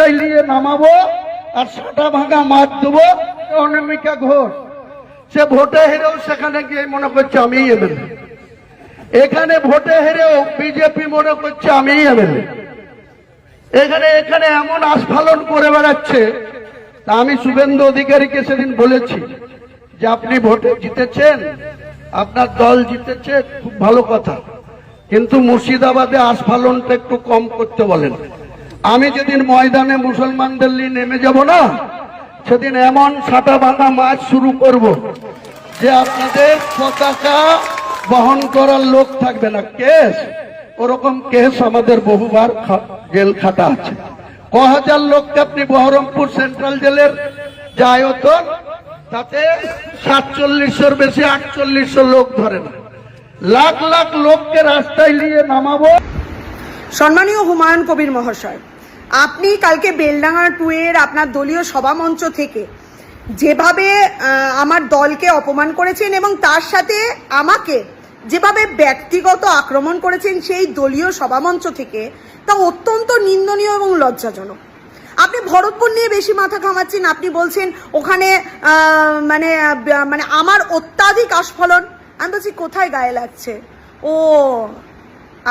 রাস্তায় নিয়ে নামাবো আর সাটা ভাঙা মার দেবো। অনামিকা ঘোষ সে ভোটে হেরেও সেখানে গিয়ে মনে করছে আমি এমএলএ, এখানে ভোটে হেরেও বিজেপি মনে করছে আমি এমএলএ, এখানে এখানে এমন আস্ফালন করে বেড়াচ্ছে। তা আমি শুভেন্দু অধিকারীকে সেদিন বলেছি যে আপনি ভোটে জিতেছেন, আপনার দল জিতেছে, খুব ভালো কথা, কিন্তু মুর্শিদাবাদে আস্ফালনটা একটু কম করতে বলেন। আমি যেদিন ময়দানে মুসলমানদের নিয়ে নেমে যাব না, সেদিন এমন সাটা ভাঙা মাছ শুরু করব যে আপনাদের পতাকা বহন করার লোক থাকবে না। কেস ওরকম কেস আমাদের বহুবার জেল খাটা আছে। ক হাজার লোককে আপনি বহরমপুর সেন্ট্রাল জেলের যে আয়তন, তাতে 4700-র বেশি 4800 লোক ধরে না। লাখ লাখ লোককে রাস্তায় নিয়ে নামাবো। সম্মানীয় হুমায়ুন কবির মহাশয়, আপনি কালকে বেলডাঙ্গা 2 এর আপনার দলীয় সভামঞ্চ থেকে যেভাবে আমার দলকে অপমান করেছেন এবং তার সাথে আমাকে যেভাবে ব্যক্তিগত আক্রমণ করেছেন সেই দলীয় সভামঞ্চ থেকে, তা অত্যন্ত নিন্দনীয় এবং লজ্জাজনক। আপনি ভরতপুর নিয়ে বেশি মাথা ঘামাচ্ছেন। আপনি বলছেন ওখানে মানে মানে আমার অত্যাধিক আস্ফলন। আমি বলছি কোথায় গায়ে লাগছে? ও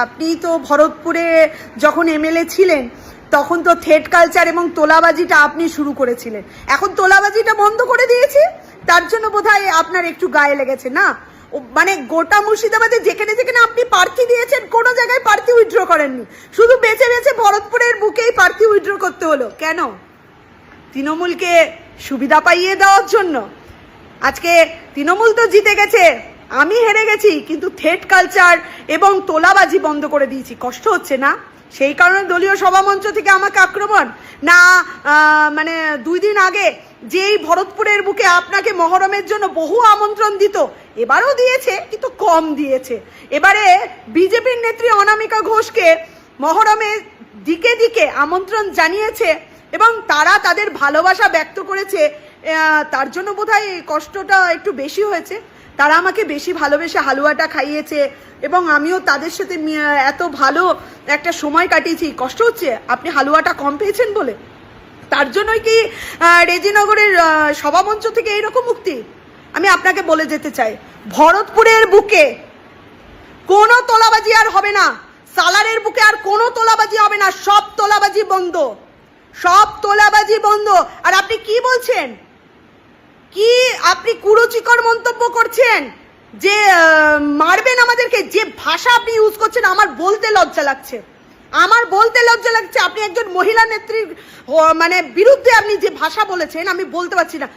আপনি তো ভরতপুরে যখন এমএলএ ছিলেন তখন তো থ্রেড কালচার এবং তোলাবাজিটা আপনি শুরু করেছিলেন। এখন তোলাবাজিটা বন্ধ করে দিয়েছে, তার জন্য বোধহয় আপনার একটু গায়ে লেগেছে না? মানে গোটা মুর্শিদাবাদে যেখানে যেখানে আপনি প্রার্থী দিয়েছেন কোনো জায়গায় প্রার্থী উইথড্র করেননি, শুধু বেছে বেছে ভরতপুরের বুকেই প্রার্থী উইথড্র করতে হলো। কেন? তৃণমূলকে সুবিধা পাইয়ে দেওয়ার জন্য। আজকে তৃণমূল তো জিতে গেছে, আমি হেরে গেছি, কিন্তু থ্রেড কালচার এবং তোলাবাজি বন্ধ করে দিয়েছি। কষ্ট হচ্ছে না? সেই কারণে দলীয় সভামঞ্চ থেকে আমাকে আক্রমণ না? মানে 2 দিন আগে যেই ভরতপুরের বুকে আপনাকে মহরমের জন্য বহু আমন্ত্রণ দিত, এবারও দিয়েছে কিন্তু কম দিয়েছে। এবারে বিজেপির নেত্রী অনামিকা ঘোষকে মহরমে দিকে দিকে আমন্ত্রণ জানিয়েছে এবং তারা তাদের ভালোবাসা ব্যক্ত করেছে। তার জন্য বোধহয় কষ্টটা একটু বেশি হয়েছে। তারা আমাকে বেশি ভালোবেসে হালুয়াটা খাইয়েছে এবং আমিও তাদের সাথে এত ভালো একটা সময় কাটিয়েছি। কষ্ট হচ্ছে আপনি হালুয়াটা কম পেয়েছেন বলে? তার জন্যই কি রেজিনগরের সভামঞ্চ থেকে এইরকম মুক্তি? আমি আপনাকে বলে যেতে চাই, ভরতপুরের বুকে কোনো তোলাবাজি আর হবে না, সালারের বুকে আর কোনো তোলাবাজি হবে না। সব তোলাবাজি বন্ধ, সব তোলাবাজি বন্ধ। আর আপনি কি বলছেন? কি আপনি কুরুচিকর মন্তব্য করছেন যে মারবেন আমাদেরকে? যে ভাষা আপনি ইউজ করছেন আমার বলতে লজ্জা লাগছে, আমার বলতে লজ্জা লাগছে। আপনি একজন মহিলা নেত্রীর মানে বিরুদ্ধে আপনি যে ভাষা বলেছেন আমি বলতে পারছি না।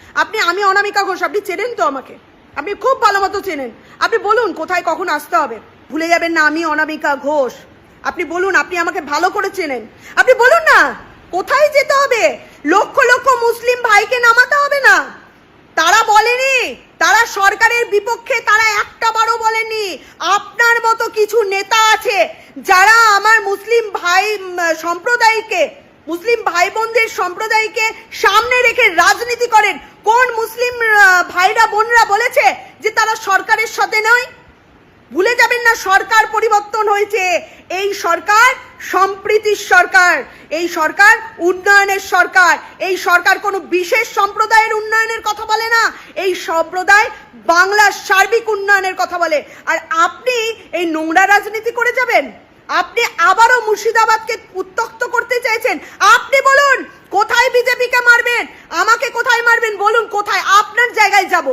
আমি অনামিকা ঘোষ, আপনি চেনেন তো আমাকে, আপনি খুব ভালো মতো চেনেন। আপনি বলুন কোথায় কখন আসতে হবে, ভুলে যাবেন না আমি অনামিকা ঘোষ। আপনি বলুন, আপনি আমাকে ভালো করে চেনেন, আপনি বলুন না কোথায় যেতে হবে। লক্ষ লক্ষ মুসলিম ভাইকে নামাতে হবে না? তারা বলেনি, তারা সরকারের বিপক্ষে তারা একটা বারও বলেনি। আপনার মতো কিছু নেতা আছে যারা আমার মুসলিম ভাই সম্প্রদায়কে, মুসলিম ভাই বোনদের সম্প্রদায়কে সামনে রেখে রাজনীতি করেন। কোন মুসলিম ভাইরা বোনরা বলেছে যে তারা সরকারের সাথে নয়? ভুলে যাবেন না সরকার পরিবর্তন হয়েছে। এই সরকার সম্প্রীতির সরকার, এই সরকার উন্নয়নের সরকার। এই সরকার কোনো বিশেষ সম্প্রদায়ের উন্নয়নের কথা বলে না, এই সম্প্রদায় বাংলার সার্বিক উন্নয়নের কথা বলে। আর আপনি এই নোংরা রাজনীতি করে যাবেন? আপনি আবারও মুর্শিদাবাদকে উত্তক্ত করতে চাইছেন। আপনি বলুন কোথায় বিজেপিকে মারবেন, আমাকে কোথায় মারবেন বলুন, কোথায়? আপনার জায়গায় যাব,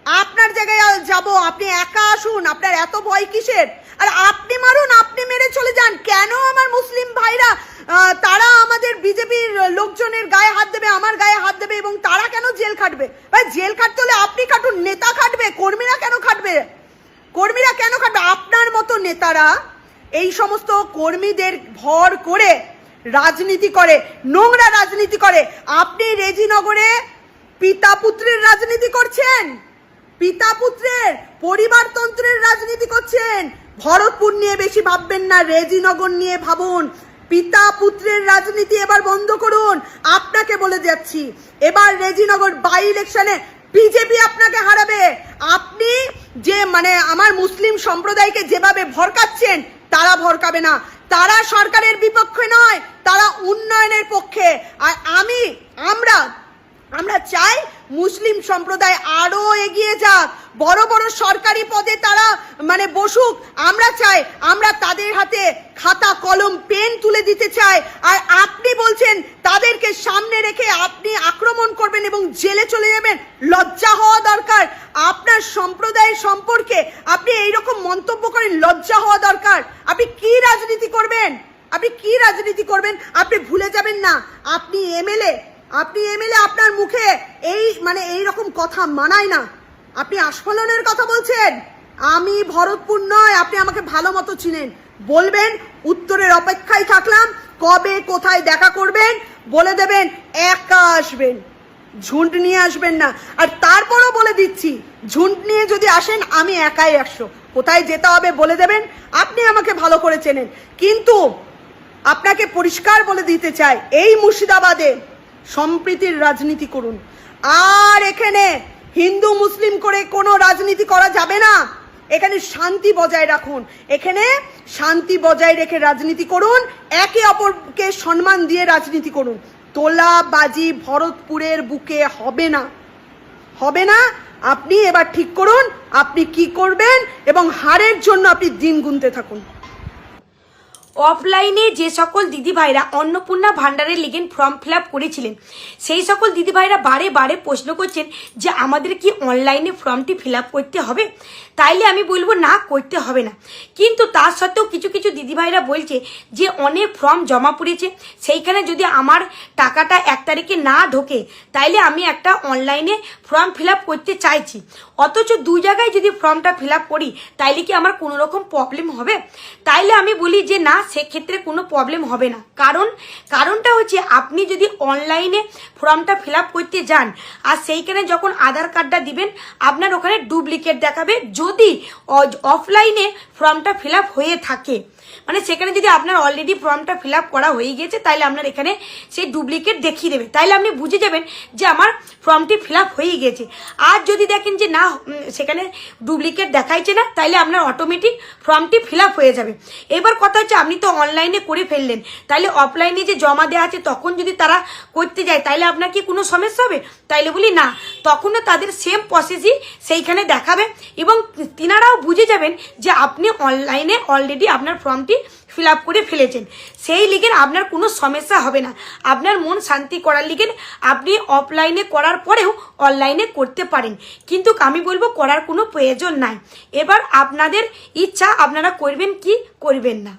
আপনার জায়গায় যাব, আপনি একা আসুন, আপনার এত ভয় কিসের? আর আপনি মারুন, আপনি মেরে চলে যান। কেন আমার মুসলিম ভাইরা তারা আমাদের বিজেপির লোকজনের গায়ে হাত দেবে, আমার গায়ে হাত দেবে এবং তারা কেন জেল খাটবে? ভাই জেল খাটতে হলে আপনি খাটুন, নেতা খাটবে, কর্মীরা কেন খাটবে? কর্মীরা কেন খাটবে? আপনার মতো নেতারা এই সমস্ত কর্মীদের ভর করে রাজনীতি করে, নোংরা রাজনীতি করে। আপনি রেজিনগরে পিতা পুত্রের রাজনীতি করছেন, পিতা পুত্রের পরিবারতন্ত্রের রাজনীতি করছেন। ভরতপুর নিয়ে বেশি ভাববেন না, রেজিনগর নিয়ে ভাবুন। পিতা পুত্রের রাজনীতি এবার বন্ধ করুন। আপনাকে বলে যাচ্ছি, এবার রেজিনগর বাই ইলেকশনে বিজেপি আপনাকে হারাবে। আপনি যে মানে আমার মুসলিম সম্প্রদায়কে যেভাবে ভরকাচ্ছেন তারা ভরকাবে না। তারা সরকারের বিপক্ষে নয়, তারা উন্নয়নের পক্ষে। আর আমরা চাই মুসলিম সম্প্রদায় আরো এগিয়ে যাক, বড় বড় সরকারি পদে তারা মানে বসুক। আমরা চাই, আমরা তাদের হাতে খাতা কলম পেন তুলে দিতে চাই। আর আপনি বলছেন তাদেরকে সামনে রেখে আপনি আক্রমণ করবেন এবং জেলে চলে যাবেন। লজ্জা হওয়া দরকার। আপনার সম্প্রদায়ের সম্পর্কে আপনি এইরকম মন্তব্য করেন, লজ্জা হওয়া দরকার। আপনি কি রাজনীতি করবেন? আপনি ভুলে যাবেন না আপনি এমএলএ। আপনার মুখে এই রকম কথা মানায় না। আপনি আস্ফালনের কথা বলছেন। আমি ভরতপুর নয়, আপনি আমাকে ভালো মতো চিনেন। বলবেন, উত্তরের অপেক্ষায় থাকলাম, কবে কোথায় দেখা করবেন বলে দেবেন। একা আসবেন, ঝুন্ড নিয়ে আসবেন না। আর তারপরও বলে দিচ্ছি, ঝুন্ড নিয়ে যদি আসেন আমি একাই 100। কোথায় যেতে হবে বলে দেবেন। আপনি আমাকে ভালো করে চেনেন। কিন্তু আপনাকে পরিষ্কার বলে দিতে চাই, এই মুর্শিদাবাদে সম্প্রীতির রাজনীতি করুন। আর এখানে হিন্দু মুসলিম করে কোনো রাজনীতি করা যাবে না। এখানে শান্তি বজায় রাখুন। এখানে শান্তি বজায় রেখে রাজনীতি করুন, একে অপরকে সম্মান দিয়ে রাজনীতি করুন। তোলাবাজি ভরতপুরের বুকে হবে না। আপনি এবার ঠিক করুন আপনি কি করবেন এবং হারের জন্য আপনি দিন গুনতে থাকুন। অফলাইনে যে সকল দিদিভাইরা অন্নপূর্ণা ভান্ডারের লিগেন ফর্ম ফিল আপ করেছিলেন, সেই সকল দিদিভাইরা বারে বারে প্রশ্ন করছেন যে আমাদের কি অনলাইনে ফর্মটি ফিল আপ করতে হবে? তাইলে আমি বলবো না, করতে হবে না। কিন্তু তার সত্ত্বেও কিছু কিছু দিদিভাইরা বলছে যে অনেক ফর্ম জমা পড়েছে, সেইখানে যদি আমার টাকাটা 1 তারিখে না ঢোকে তাইলে আমি একটা অনলাইনে ফর্ম ফিল আপ করতে চাইছি। অথচ 2 জায়গায় যদি ফর্মটা ফিল আপ করি তাইলে কি আমার কোনো রকম প্রবলেম হবে? তাইলে আমি বলি যে না, সেক্ষেত্রে কোনো প্রবলেম হবে না। কারণটা হচ্ছে আপনি যদি অনলাইনে ফর্মটা ফিল আপ করতে যান আর সেইখানে যখন আধার কার্ডটা দিবেন আপনার ওখানে ডুপ্লিকেট দেখাবে। যদি অফলাইনে ফর্মটা ফিল আপ হয়ে থাকে, মানে সেখানে যদি আপনার অলরেডি ফর্মটা ফিল আপ করা হয়ে গেছে তাইলে আপনার এখানে সেই ডুপ্লিকেট দেখিয়ে দেবে। তাইলে আপনি বুঝে যাবেন যে আমার ফর্মটি ফিল আপ হয়ে গেছে। আর যদি দেখেন যে না, সেখানে ডুপ্লিকেট দেখাইছে না, তাইলে আপনার অটোমেটিক ফর্মটি ফিল আপ হয়ে যাবে। এবার কথা হচ্ছে, আপনি তো অনলাইনে করে ফেললেন, তাইলে অফলাইনে যে জমা দেওয়া আছে তখন যদি তারা করতে যায় তাইলে আপনার কি কোনো সমস্যা হবে? তাইলে বলি না, তখনও তাদের সেম প্রসেসই সেইখানে দেখাবে এবং তিনারাও বুঝে যাবেন যে আপনি অনলাইনে অলরেডি আপনার ফর্মটি ফিল আপ করে ফেলেছেন। সেই লিগেন আপনার কোনো সমস্যা হবে না। আপনার মন শান্তি করার লিগেন আপনি অফলাইনে করার পরেও অনলাইনে করতে পারেন, কিন্তু আমি বলবো করার কোনো প্রয়োজন নাই। এবার আপনাদের ইচ্ছা, আপনারা করবেন কি করবেন না।